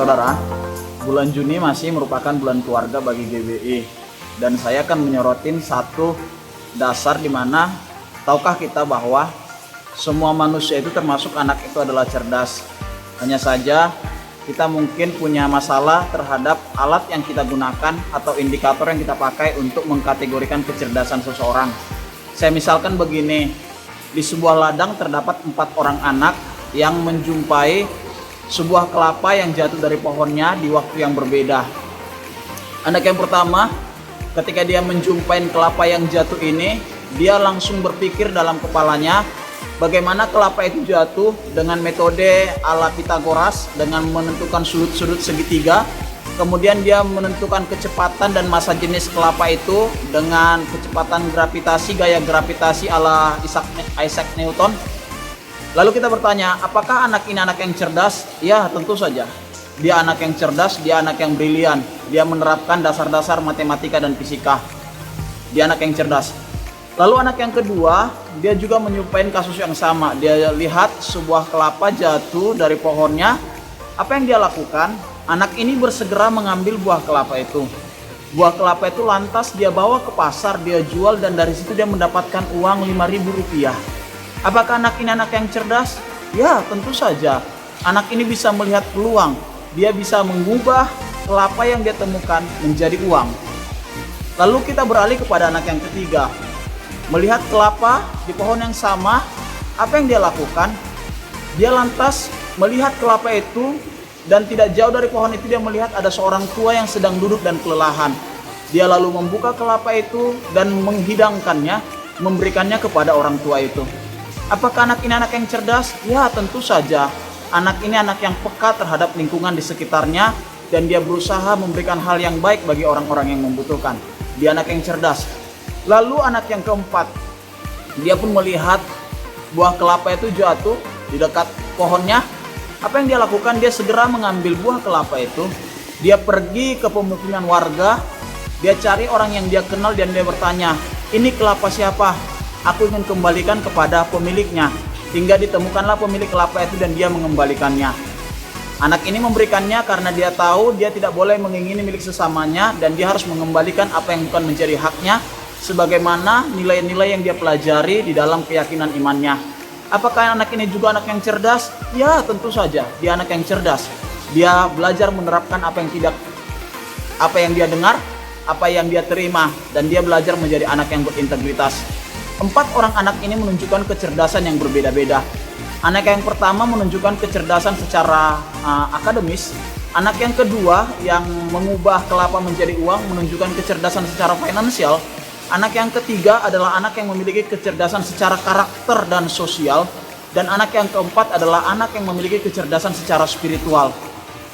Saudara, bulan Juni masih merupakan bulan keluarga bagi GBI, dan saya akan menyorotin satu dasar di mana tahukah kita bahwa semua manusia itu termasuk anak itu adalah cerdas. Hanya saja kita mungkin punya masalah terhadap alat yang kita gunakan atau indikator yang kita pakai untuk mengkategorikan kecerdasan seseorang. Saya misalkan begini, di sebuah ladang terdapat 4 orang anak yang menjumpai sebuah kelapa yang jatuh dari pohonnya di waktu yang berbeda. Anak yang pertama, ketika dia menjumpai kelapa yang jatuh ini, dia langsung berpikir dalam kepalanya bagaimana kelapa itu jatuh dengan metode ala Pitagoras dengan menentukan sudut-sudut segitiga. Kemudian dia menentukan kecepatan dan massa jenis kelapa itu dengan kecepatan gravitasi, gaya gravitasi ala Isaac Newton. Lalu kita bertanya, apakah anak ini anak yang cerdas? Ya, tentu saja. Dia anak yang cerdas, dia anak yang brilian. Dia menerapkan dasar-dasar matematika dan fisika. Dia anak yang cerdas. Lalu anak yang kedua, dia juga menyumpain kasus yang sama. Dia lihat sebuah kelapa jatuh dari pohonnya. Apa yang dia lakukan? Anak ini bersegera mengambil buah kelapa itu. Buah kelapa itu lantas dia bawa ke pasar, dia jual, dan dari situ dia mendapatkan uang Rp5.000. Apakah anak ini anak yang cerdas? Ya, tentu saja. Anak ini bisa melihat peluang. Dia bisa mengubah kelapa yang dia temukan menjadi uang. Lalu kita beralih kepada anak yang ketiga. Melihat kelapa di pohon yang sama, apa yang dia lakukan? Dia lantas melihat kelapa itu, dan tidak jauh dari pohon itu dia melihat ada seorang tua yang sedang duduk dan kelelahan. Dia lalu membuka kelapa itu dan menghidangkannya, memberikannya kepada orang tua itu. Apakah anak ini anak yang cerdas? Ya, tentu saja. Anak ini anak yang peka terhadap lingkungan di sekitarnya, dan dia berusaha memberikan hal yang baik bagi orang-orang yang membutuhkan. Dia anak yang cerdas. Lalu anak yang keempat, dia pun melihat buah kelapa itu jatuh di dekat pohonnya. Apa yang dia lakukan? Dia segera mengambil buah kelapa itu. Dia pergi ke pemukiman warga. Dia cari orang yang dia kenal dan dia bertanya, ini kelapa siapa? Aku ingin kembalikan kepada pemiliknya. Hingga ditemukanlah pemilik kelapa itu dan dia mengembalikannya. Anak ini memberikannya karena dia tahu dia tidak boleh mengingini milik sesamanya, dan dia harus mengembalikan apa yang bukan menjadi haknya, sebagaimana nilai-nilai yang dia pelajari di dalam keyakinan imannya. Apakah anak ini juga anak yang cerdas? Ya, tentu saja. Dia anak yang cerdas. Dia belajar menerapkan apa yang dia dengar, apa yang dia terima, dan dia belajar menjadi anak yang berintegritas. 4 orang anak ini menunjukkan kecerdasan yang berbeda-beda. Anak yang pertama menunjukkan kecerdasan secara akademis. Anak yang kedua yang mengubah kelapa menjadi uang menunjukkan kecerdasan secara finansial. Anak yang ketiga adalah anak yang memiliki kecerdasan secara karakter dan sosial. Dan anak yang keempat adalah anak yang memiliki kecerdasan secara spiritual.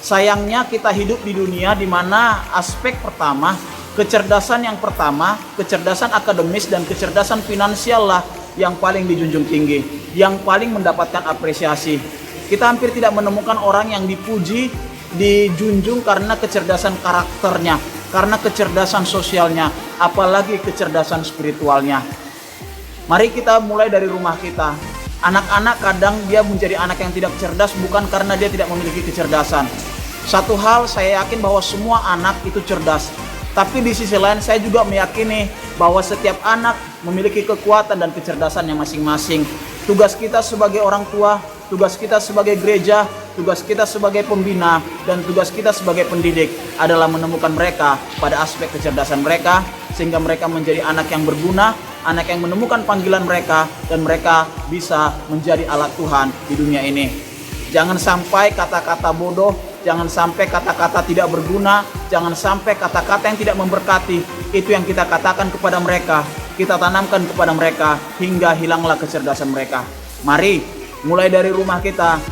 Sayangnya kita hidup di dunia di mana aspek pertama, kecerdasan yang pertama, kecerdasan akademis dan kecerdasan finansial lah yang paling dijunjung tinggi, yang paling mendapatkan apresiasi. Kita hampir tidak menemukan orang yang dipuji, dijunjung karena kecerdasan karakternya, karena kecerdasan sosialnya, apalagi kecerdasan spiritualnya. Mari kita mulai dari rumah kita. Anak-anak kadang dia menjadi anak yang tidak cerdas bukan karena dia tidak memiliki kecerdasan. Satu hal saya yakin bahwa semua anak itu cerdas. Tapi di sisi lain saya juga meyakini bahwa setiap anak memiliki kekuatan dan kecerdasannya masing-masing. Tugas kita sebagai orang tua, tugas kita sebagai gereja, tugas kita sebagai pembina, dan tugas kita sebagai pendidik adalah menemukan mereka pada aspek kecerdasan mereka, sehingga mereka menjadi anak yang berguna, anak yang menemukan panggilan mereka, dan mereka bisa menjadi alat Tuhan di dunia ini. Jangan sampai kata-kata bodoh, jangan sampai kata-kata tidak berguna, jangan sampai kata-kata yang tidak memberkati, itu yang kita katakan kepada mereka, kita tanamkan kepada mereka, hingga hilanglah kecerdasan mereka. Mari, mulai dari rumah kita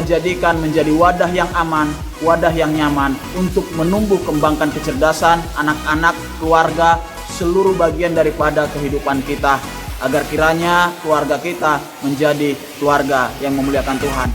jadikan menjadi wadah yang aman, wadah yang nyaman, untuk menumbuh kembangkan kecerdasan anak-anak, keluarga, seluruh bagian daripada kehidupan kita, agar kiranya keluarga kita menjadi keluarga yang memuliakan Tuhan.